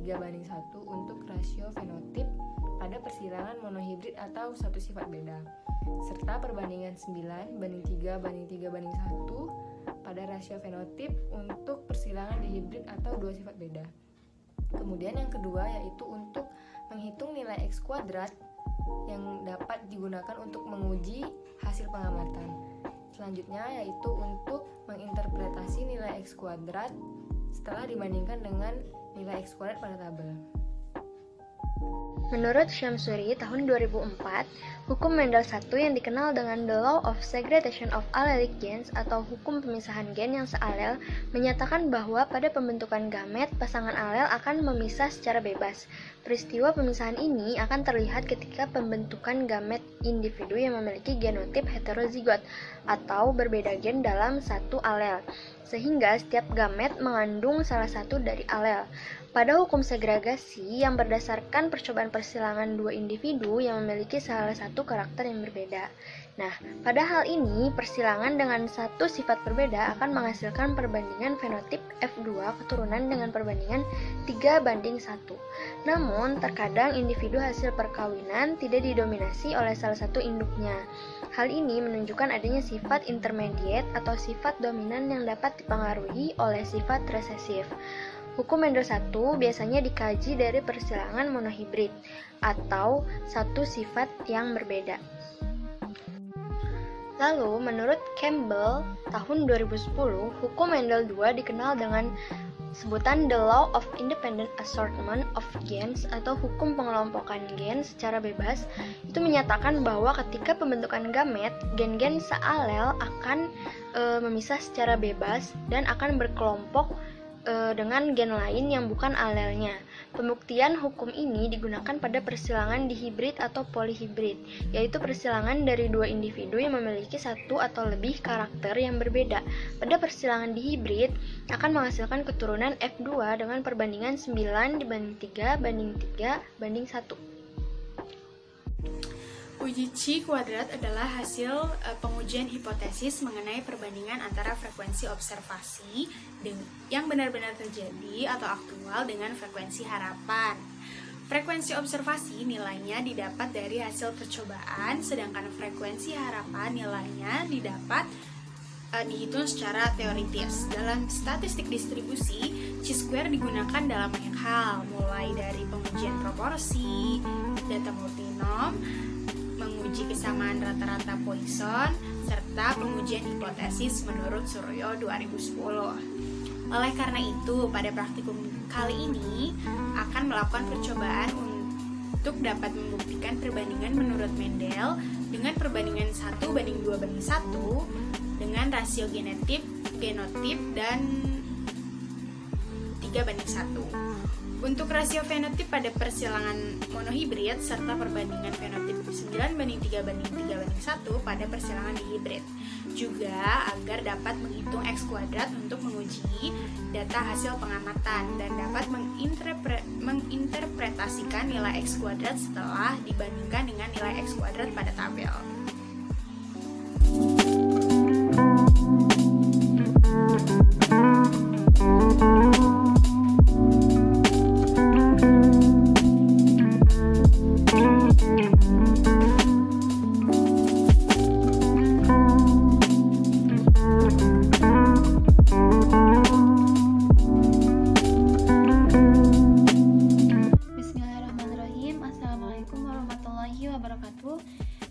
3:1 untuk rasio fenotip pada persilangan monohibrid atau satu sifat beda, serta perbandingan 9:3:3:1 pada rasio fenotip untuk persilangan dihibrid atau dua sifat beda. Kemudian yang kedua yaitu untuk menghitung nilai X kuadrat yang dapat digunakan untuk menguji hasil pengamatan. Selanjutnya yaitu untuk menginterpretasi nilai X kuadrat setelah dibandingkan dengan nilai X kuadrat pada tabel. Menurut Shamsuri tahun 2004, hukum Mendel 1 yang dikenal dengan The Law of Segregation of Allelic Genes atau hukum pemisahan gen yang sealel menyatakan bahwa pada pembentukan gamet, pasangan alel akan memisah secara bebas. Peristiwa pemisahan ini akan terlihat ketika pembentukan gamet individu yang memiliki genotip heterozigot atau berbeda gen dalam satu alel, sehingga setiap gamet mengandung salah satu dari alel. Pada hukum segregasi yang berdasarkan percobaan persilangan dua individu yang memiliki salah satu karakter yang berbeda. Nah, pada hal ini, persilangan dengan satu sifat berbeda akan menghasilkan perbandingan fenotip F2 keturunan dengan perbandingan 3:1. Namun, terkadang individu hasil perkawinan tidak didominasi oleh salah satu induknya. Hal ini menunjukkan adanya sifat intermediate atau sifat dominan yang dapat dipengaruhi oleh sifat resesif. Hukum Mendel 1 biasanya dikaji dari persilangan monohibrid atau satu sifat yang berbeda. Lalu, menurut Campbell tahun 2010, hukum Mendel 2 dikenal dengan sebutan The Law of Independent Assortment of Genes atau hukum pengelompokan gen secara bebas. Itu menyatakan bahwa ketika pembentukan gamet, gen-gen sealel akan memisah secara bebas dan akan berkelompok dengan gen lain yang bukan alelnya. Pembuktian hukum ini digunakan pada persilangan dihibrid atau polyhibrid, yaitu persilangan dari dua individu yang memiliki satu atau lebih karakter yang berbeda. Pada persilangan dihibrid akan menghasilkan keturunan F2 dengan perbandingan 9:3:3:1. Uji Chi kuadrat adalah hasil pengujian hipotesis mengenai perbandingan antara frekuensi observasi yang benar-benar terjadi atau aktual dengan frekuensi harapan. Frekuensi observasi nilainya didapat dari hasil percobaan, sedangkan frekuensi harapan nilainya dihitung secara teoritis. Dalam statistik distribusi, chi-square digunakan dalam banyak hal, mulai dari pengujian proporsi, data multinom, menguji kesamaan rata-rata Poisson, serta pengujian hipotesis menurut Suryo 2010. Oleh karena itu, pada praktikum kali ini akan melakukan percobaan untuk dapat membuktikan perbandingan menurut Mendel dengan perbandingan 1:2:1 dengan rasio genotip dan 3:1. Untuk rasio fenotip pada persilangan monohibrid serta perbandingan fenotip 9:3:3:1 pada persilangan dihibrid. Juga agar dapat menghitung X kuadrat untuk menguji data hasil pengamatan dan dapat menginterpretasikan nilai X kuadrat setelah dibandingkan dengan nilai X kuadrat pada tabel.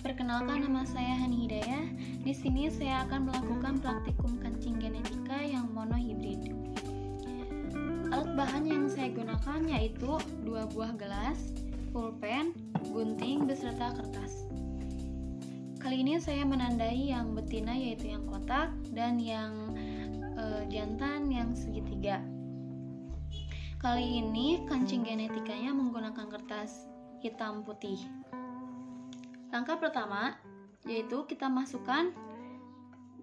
Perkenalkan, nama saya Hani Hidayah. Di sini saya akan melakukan praktikum kancing genetika yang monohibrid. Alat bahan yang saya gunakan yaitu 2 buah gelas, pulpen, gunting, beserta kertas. Kali ini saya menandai yang betina yaitu yang kotak dan yang jantan yang segitiga. Kali ini kancing genetikanya menggunakan kertas hitam putih. Langkah pertama yaitu kita masukkan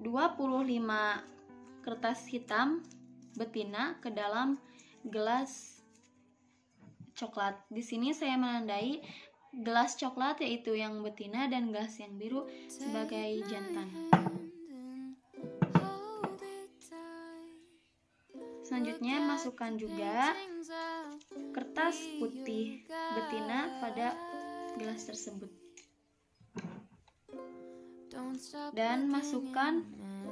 25 kertas hitam betina ke dalam gelas coklat. Di sini saya menandai gelas coklat yaitu yang betina dan gelas yang biru sebagai jantan. Selanjutnya masukkan juga kertas putih betina pada gelas tersebut. Dan masukkan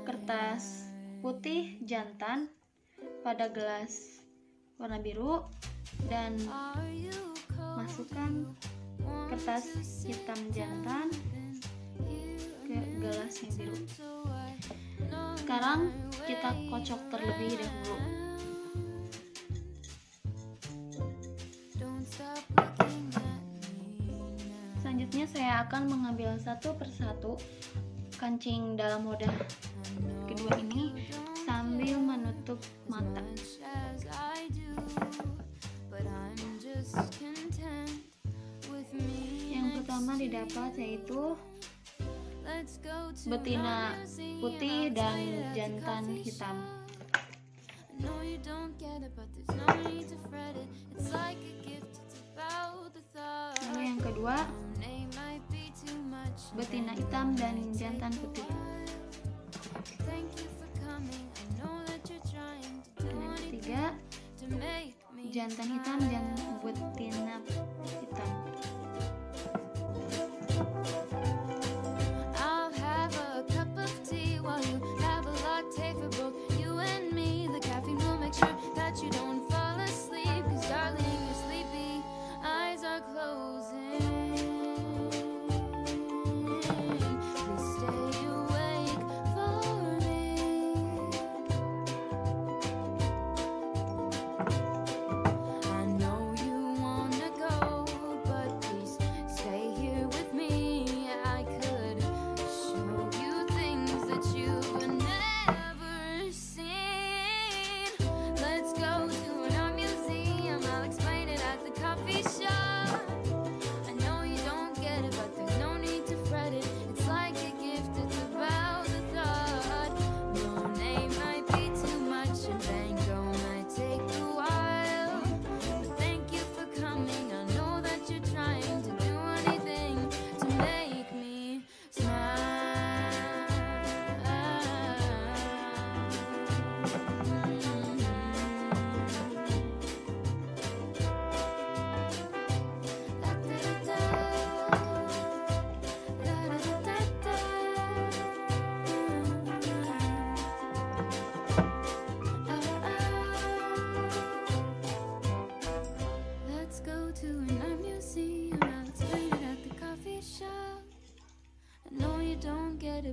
kertas putih jantan pada gelas warna biru dan masukkan kertas hitam jantan ke gelas yang biru. Sekarang kita kocok terlebih dahulu. Selanjutnya saya akan mengambil satu persatu kancing dalam wadah kedua ini sambil menutup mata. Yang pertama didapat yaitu betina putih dan jantan hitam. Lalu yang kedua, betina hitam dan jantan putih. Dan yang ketiga, jantan hitam dan betina hitam.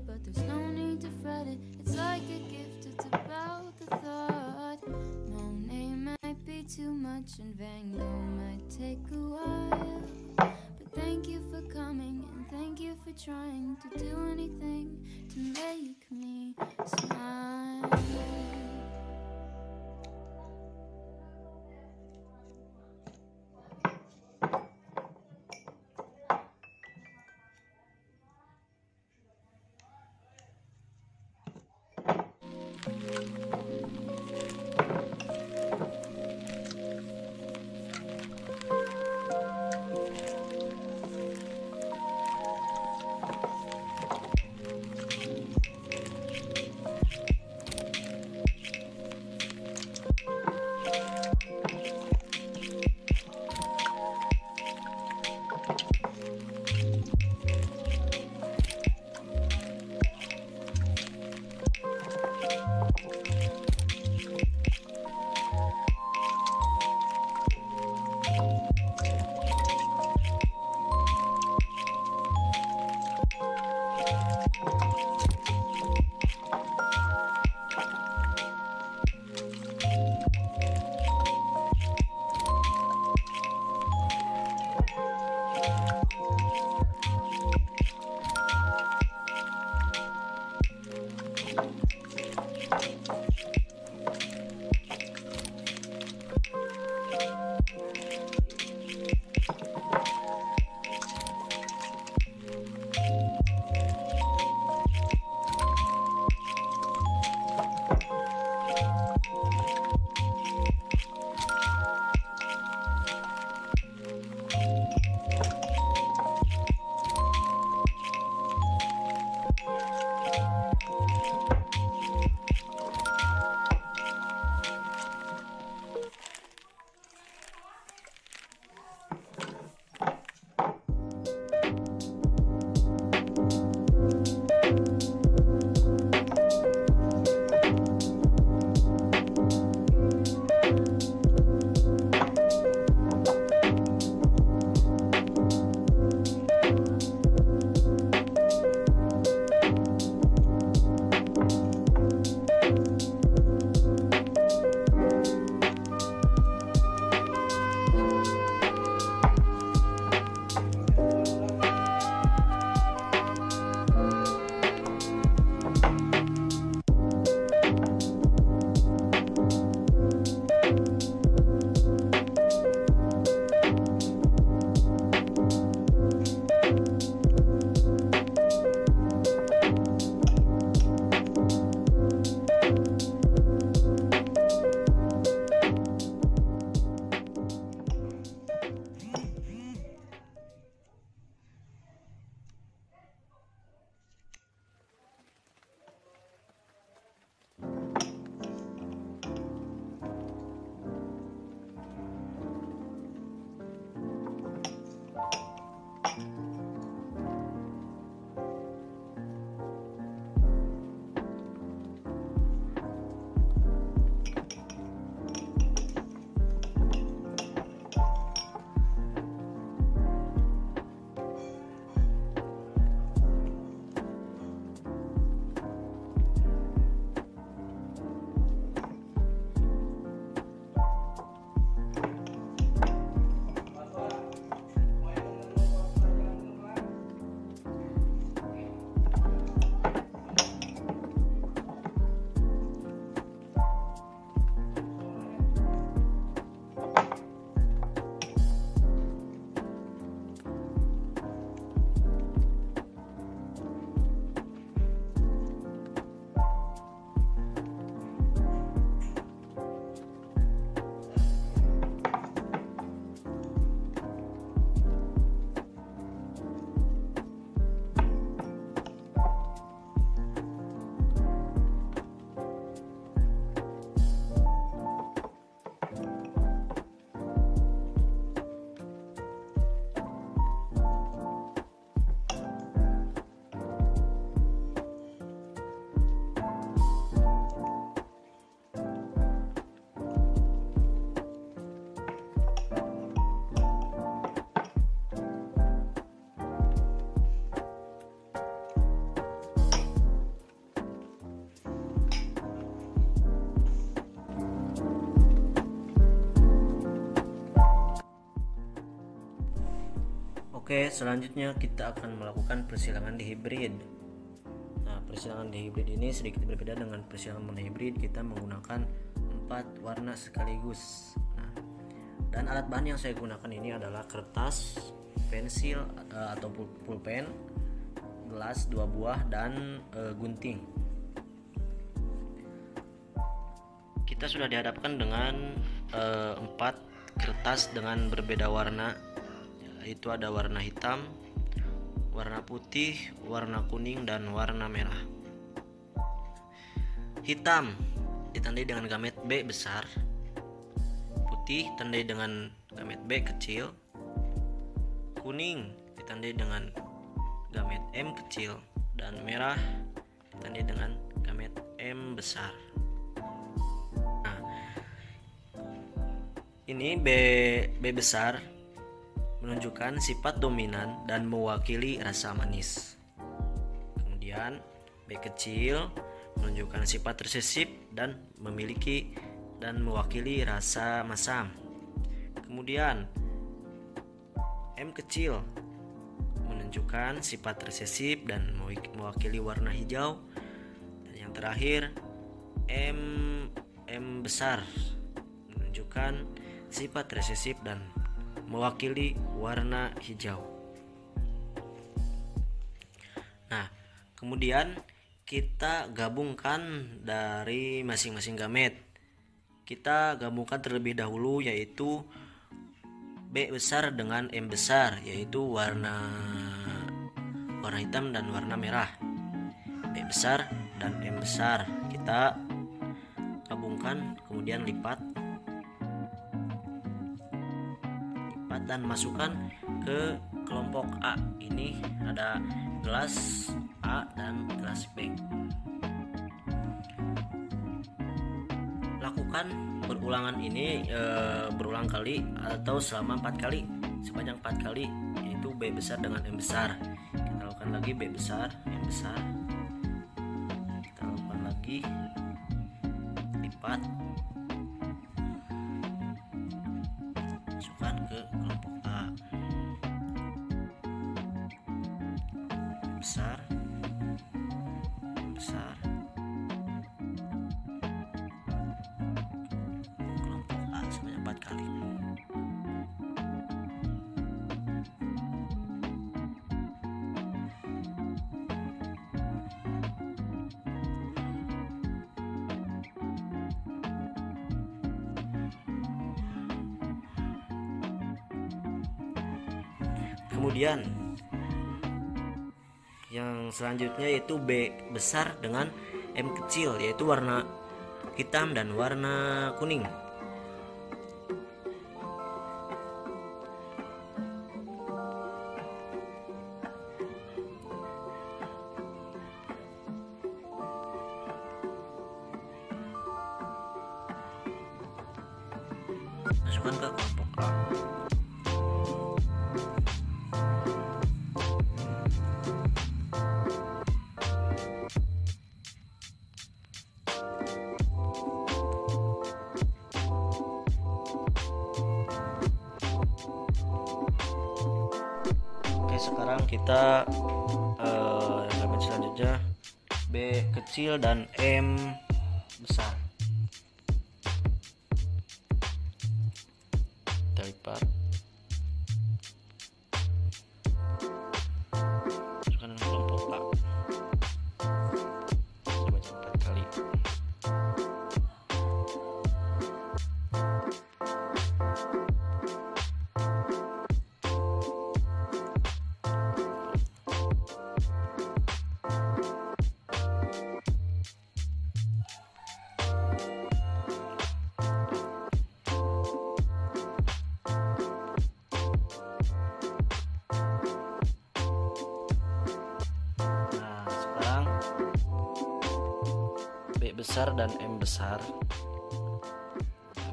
But there's no need to fret it. It's like a gift, it's about the thought. Monet might be too much and Van Gogh might take a while. But thank you for coming and thank you for trying to do anything to make me smile. Oke, selanjutnya kita akan melakukan persilangan dihibrid. Nah, persilangan dihibrid ini sedikit berbeda dengan persilangan monohibrid. Kita menggunakan 4 warna sekaligus. Nah, dan alat bahan yang saya gunakan ini adalah kertas, pensil atau pulpen, gelas 2 buah, dan gunting. Kita sudah dihadapkan dengan 4 kertas dengan berbeda warna, yaitu ada warna hitam, warna putih, warna kuning, dan warna merah. Hitam ditandai dengan gamet B besar, putih ditandai dengan gamet B kecil, kuning ditandai dengan gamet M kecil, dan merah ditandai dengan gamet M besar. Nah, ini B besar menunjukkan sifat dominan dan mewakili rasa manis. Kemudian B kecil menunjukkan sifat resesif dan memiliki dan mewakili rasa masam. Kemudian M kecil menunjukkan sifat resesif dan mewakili warna hijau. Dan yang terakhir M besar menunjukkan sifat resesif dan mewakili warna hijau. Nah, kemudian kita gabungkan dari masing-masing gamet. Kita gabungkan terlebih dahulu, yaitu B besar dengan M besar, yaitu warna hitam dan warna merah. B besar dan M besar kita gabungkan, kemudian lipat dan masukkan ke kelompok A. Ini ada gelas A dan gelas B. Lakukan berulangan ini berulang kali atau selama 4 kali, sepanjang 4 kali, yaitu B besar dengan M besar. Kita lakukan lagi B besar, M besar. Kita lakukan lagi lipat, masukkan ke kelompok A. Besar, besar, kelompok A sebanyak 4 kali. Kemudian yang selanjutnya yaitu B besar dengan M kecil, yaitu warna hitam dan warna kuning. Masukkan ke kelompok A. Oke, sekarang kita gambar selanjutnya B kecil dan M besar. Kita lipat, masukkan ke kelompok A sebanyak 4 kali. Besar dan M besar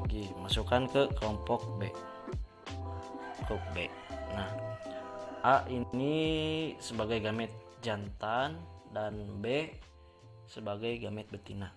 lagi masukkan ke kelompok B. Nah, A ini sebagai gamet jantan dan B sebagai gamet betina.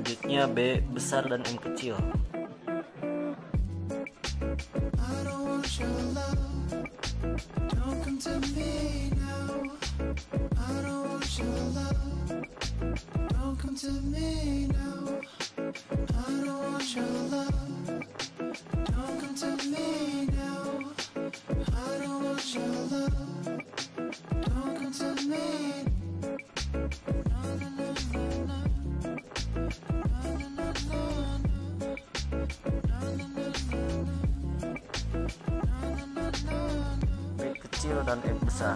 Selanjutnya B besar dan M kecil. B kecil dan M besar.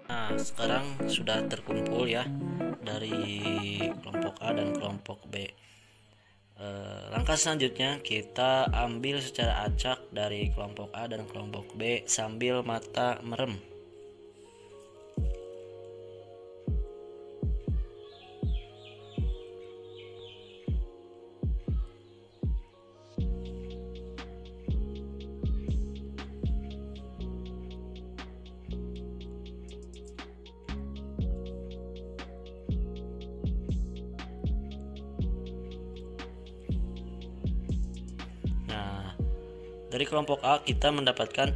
Nah, sekarang sudah terkumpul ya dari kelompok A dan kelompok B. Langkah selanjutnya kita ambil secara acak dari kelompok A dan kelompok B sambil mata merem. Dari kelompok A kita mendapatkan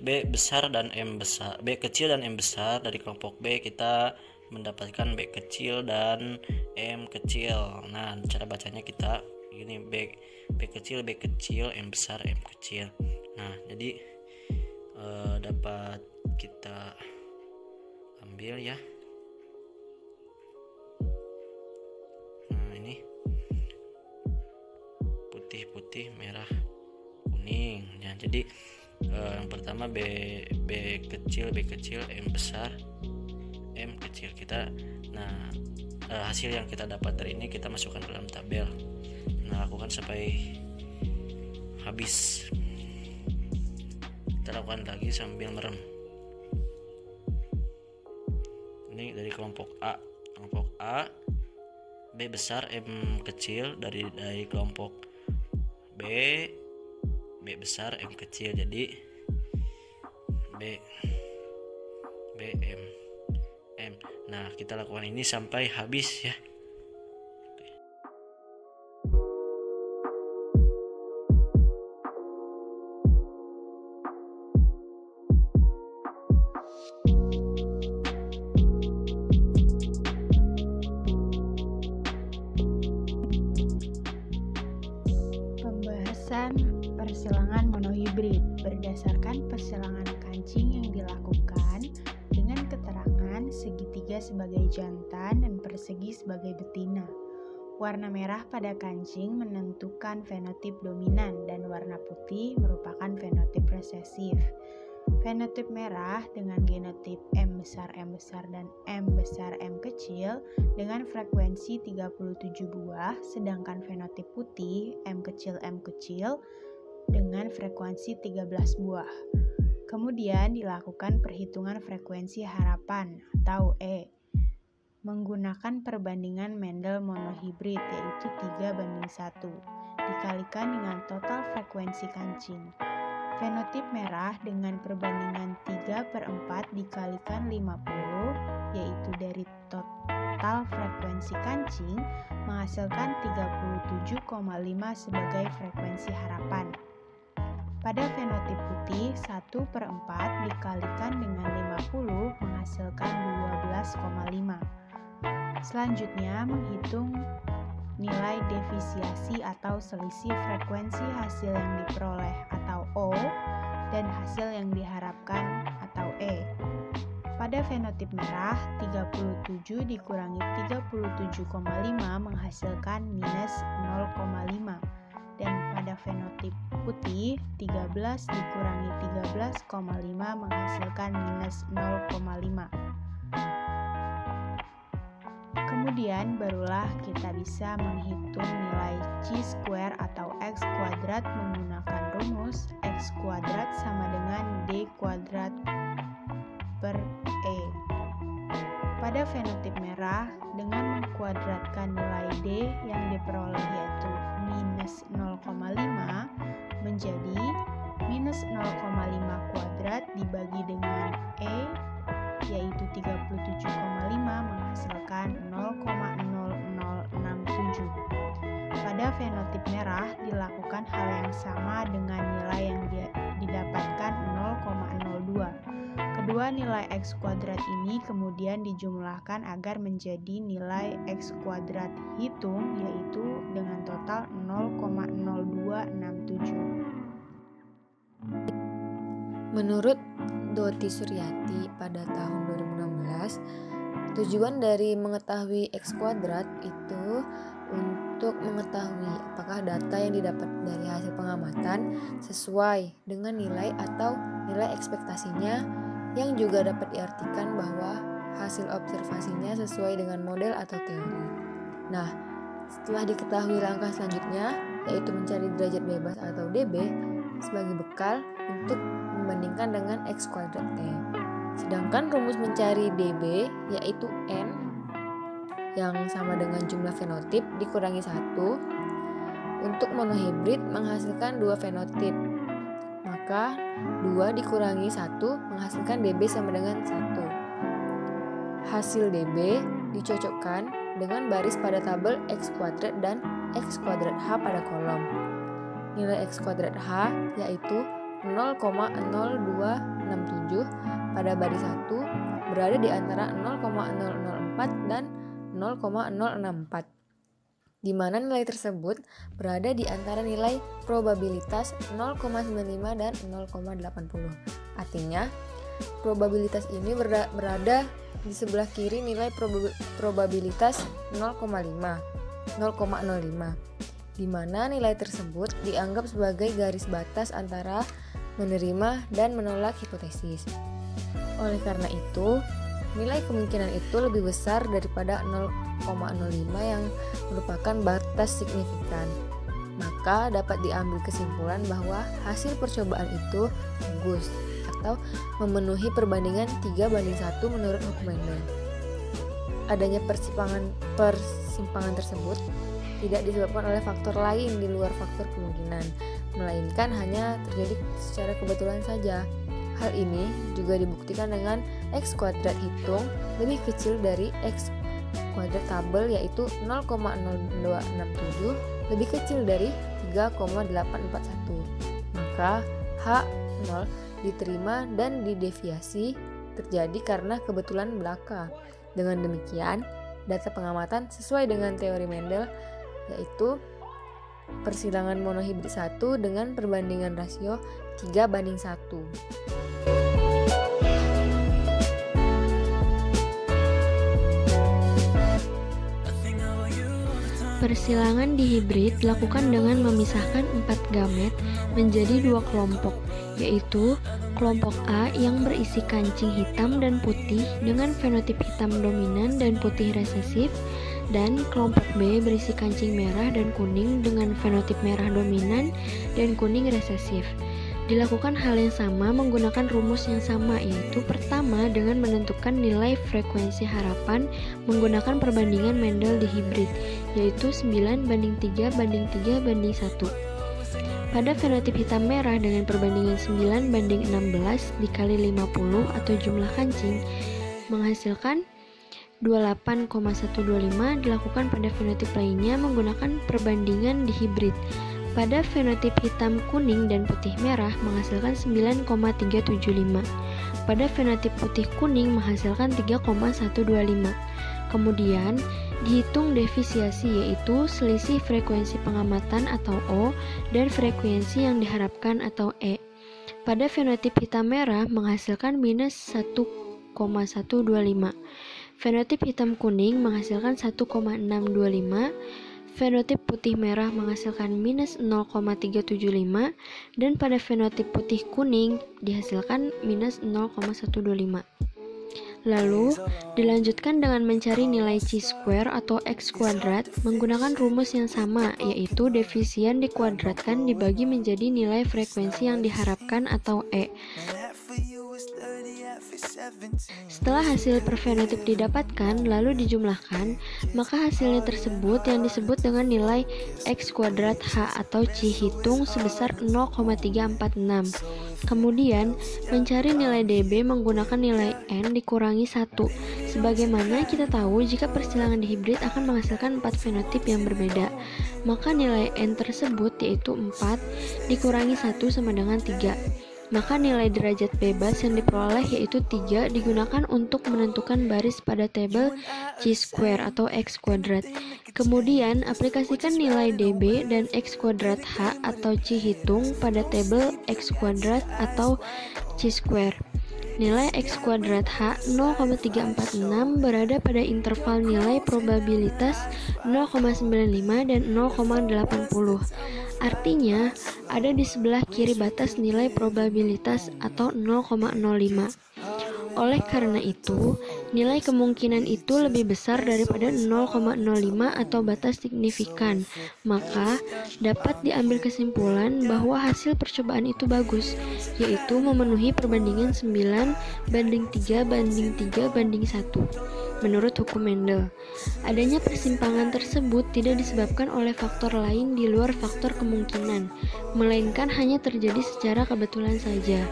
B besar dan M besar, B kecil dan M besar. Dari kelompok B kita mendapatkan B kecil dan M kecil. Nah, cara bacanya kita ini B kecil, M besar, M kecil. Nah, jadi dapat kita ambil ya. Nah, ini putih, merah, kuning ya. Jadi yang pertama B kecil, M besar, M kecil kita. Nah, hasil yang kita dapat dari ini kita masukkan dalam tabel. Nah, lakukan sampai habis. Kita lakukan lagi sambil merem. Ini dari kelompok A. Kelompok A B besar, M kecil. Dari kelompok B besar, M kecil. Jadi B M. Nah, kita lakukan ini sampai habis ya. Pembahasan persilangan monohibrid berdasarkan persilangan kancing yang dilakukan dengan keterangan segitiga sebagai jantan dan persegi sebagai betina. Warna merah pada kancing menentukan fenotip dominan dan warna putih merupakan fenotip resesif. Fenotip merah dengan genotip M besar, dan M besar, M kecil dengan frekuensi 37 buah, sedangkan fenotip putih M kecil dengan frekuensi 13 buah. Kemudian dilakukan perhitungan frekuensi harapan atau E menggunakan perbandingan Mendel monohibrid yaitu 3:1 dikalikan dengan total frekuensi kancing. Fenotip merah dengan perbandingan 3/4 dikalikan 50 yaitu dari total frekuensi kancing menghasilkan 37,5 sebagai frekuensi harapan. Pada fenotip putih 1/4 dikalikan dengan 50 menghasilkan 12,5. Selanjutnya menghitung nilai defisiasi atau selisih frekuensi hasil yang diperoleh atau O, dan hasil yang diharapkan atau E. Pada fenotip merah, 37 dikurangi 37,5 menghasilkan minus 0,5. Dan pada fenotip putih, 13 dikurangi 13,5 menghasilkan minus 0,5. Kemudian barulah kita bisa menghitung nilai chi-square atau x kuadrat menggunakan rumus x kuadrat sama dengan d kuadrat per E. Pada fenotip merah, dengan mengkuadratkan nilai D yang diperoleh yaitu minus 0,5 menjadi minus 0,5 kuadrat dibagi dengan E yaitu 37,5 menghasilkan 0,0067. Pada fenotip merah dilakukan hal yang sama dengan nilai yang didapatkan 0,02. Kedua nilai x kuadrat ini kemudian dijumlahkan agar menjadi nilai x kuadrat hitung yaitu dengan total 0,0267. Menurut Doti Suryati pada tahun 2016, tujuan dari mengetahui x kuadrat itu untuk mengetahui apakah data yang didapat dari hasil pengamatan sesuai dengan nilai atau nilai ekspektasinya, yang juga dapat diartikan bahwa hasil observasinya sesuai dengan model atau teori. Nah, setelah diketahui langkah selanjutnya, yaitu mencari derajat bebas atau dB sebagai bekal untuk membandingkan dengan x kuadrat T. Sedangkan rumus mencari dB yaitu N yang sama dengan jumlah fenotip dikurangi 1 untuk monohibrid menghasilkan 2 fenotip. Maka 2 dikurangi 1 menghasilkan dB sama dengan 1. Hasil dB dicocokkan dengan baris pada tabel x kuadrat dan x kuadrat H pada kolom. Nilai x kuadrat H yaitu 0,0267 pada baris 1 berada di antara 0,004 dan 0,064, di mana nilai tersebut berada di antara nilai probabilitas 0,95 dan 0,80. Artinya, probabilitas ini berada di sebelah kiri nilai probabilitas 0,05, di mana nilai tersebut dianggap sebagai garis batas antara menerima dan menolak hipotesis. Oleh karena itu, nilai kemungkinan itu lebih besar daripada 0,05 yang merupakan batas signifikan. Maka dapat diambil kesimpulan bahwa hasil percobaan itu bagus atau memenuhi perbandingan 3:1 menurut hukum Mendel. Adanya persimpangan tersebut tidak disebabkan oleh faktor lain di luar faktor kemungkinan, melainkan hanya terjadi secara kebetulan saja. Hal ini juga dibuktikan dengan x kuadrat hitung lebih kecil dari x kuadrat tabel yaitu 0,0267 lebih kecil dari 3,841. Maka H0 diterima dan dideviasi terjadi karena kebetulan belaka. Dengan demikian, data pengamatan sesuai dengan teori Mendel yaitu persilangan monohibrid 1 dengan perbandingan rasio 3:1. Persilangan dihibrid dilakukan dengan memisahkan 4 gamet menjadi 2 kelompok, yaitu kelompok A yang berisi kancing hitam dan putih dengan fenotip hitam dominan dan putih resesif, dan kelompok B berisi kancing merah dan kuning dengan fenotip merah dominan dan kuning resesif. Dilakukan hal yang sama menggunakan rumus yang sama, yaitu pertama dengan menentukan nilai frekuensi harapan menggunakan perbandingan Mendel dihibrid, yaitu 9:3:3:1. Pada fenotip hitam merah dengan perbandingan 9:16 dikali 50 atau jumlah kancing menghasilkan 28,125. Dilakukan pada fenotip lainnya menggunakan perbandingan dihibrid. Pada fenotip hitam kuning dan putih merah menghasilkan 9,375. Pada fenotip putih kuning menghasilkan 3,125. Kemudian Dihitung defisiasi yaitu selisih frekuensi pengamatan atau O dan frekuensi yang diharapkan atau E. Pada fenotip hitam merah menghasilkan minus 1,125. Fenotip hitam kuning menghasilkan 1,625. Fenotip putih merah menghasilkan minus 0,375. Dan pada fenotip putih kuning dihasilkan minus 0,125. Lalu, dilanjutkan dengan mencari nilai chi-square atau x kuadrat menggunakan rumus yang sama, yaitu defisian dikuadratkan dibagi menjadi nilai frekuensi yang diharapkan atau E. Setelah hasil per fenotip didapatkan, lalu dijumlahkan, maka hasilnya tersebut yang disebut dengan nilai x kuadrat H atau chi hitung sebesar 0,346. Kemudian, mencari nilai dB menggunakan nilai N dikurangi 1. Sebagaimana kita tahu, jika persilangan dihibrid akan menghasilkan 4 fenotip yang berbeda, maka nilai N tersebut yaitu 4 dikurangi 1 sama dengan 3. Maka nilai derajat bebas yang diperoleh yaitu 3 digunakan untuk menentukan baris pada tabel chi-square atau x kuadrat. Kemudian, aplikasikan nilai dB dan x kuadrat H atau chi hitung pada tabel x kuadrat atau chi-square. Nilai x kuadrat H 0,346 berada pada interval nilai probabilitas 0,95 dan 0,80. Artinya, ada di sebelah kiri batas nilai probabilitas atau 0,05. Oleh karena itu, nilai kemungkinan itu lebih besar daripada 0,05 atau batas signifikan. Maka, dapat diambil kesimpulan bahwa hasil percobaan itu bagus, yaitu memenuhi perbandingan 9:3:3:1. Menurut hukum Mendel, adanya persimpangan tersebut tidak disebabkan oleh faktor lain di luar faktor kemungkinan, melainkan hanya terjadi secara kebetulan saja.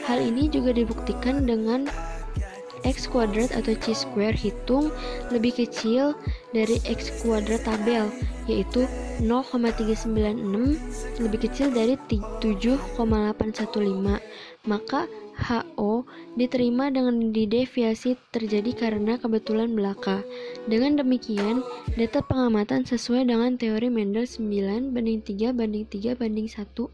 Hal ini juga dibuktikan dengan x kuadrat atau chi-square hitung lebih kecil dari x kuadrat tabel, yaitu 0,396 lebih kecil dari 7,815. Maka HO diterima dengan dideviasi terjadi karena kebetulan belaka. Dengan demikian, data pengamatan sesuai dengan teori Mendel 9:3:3:1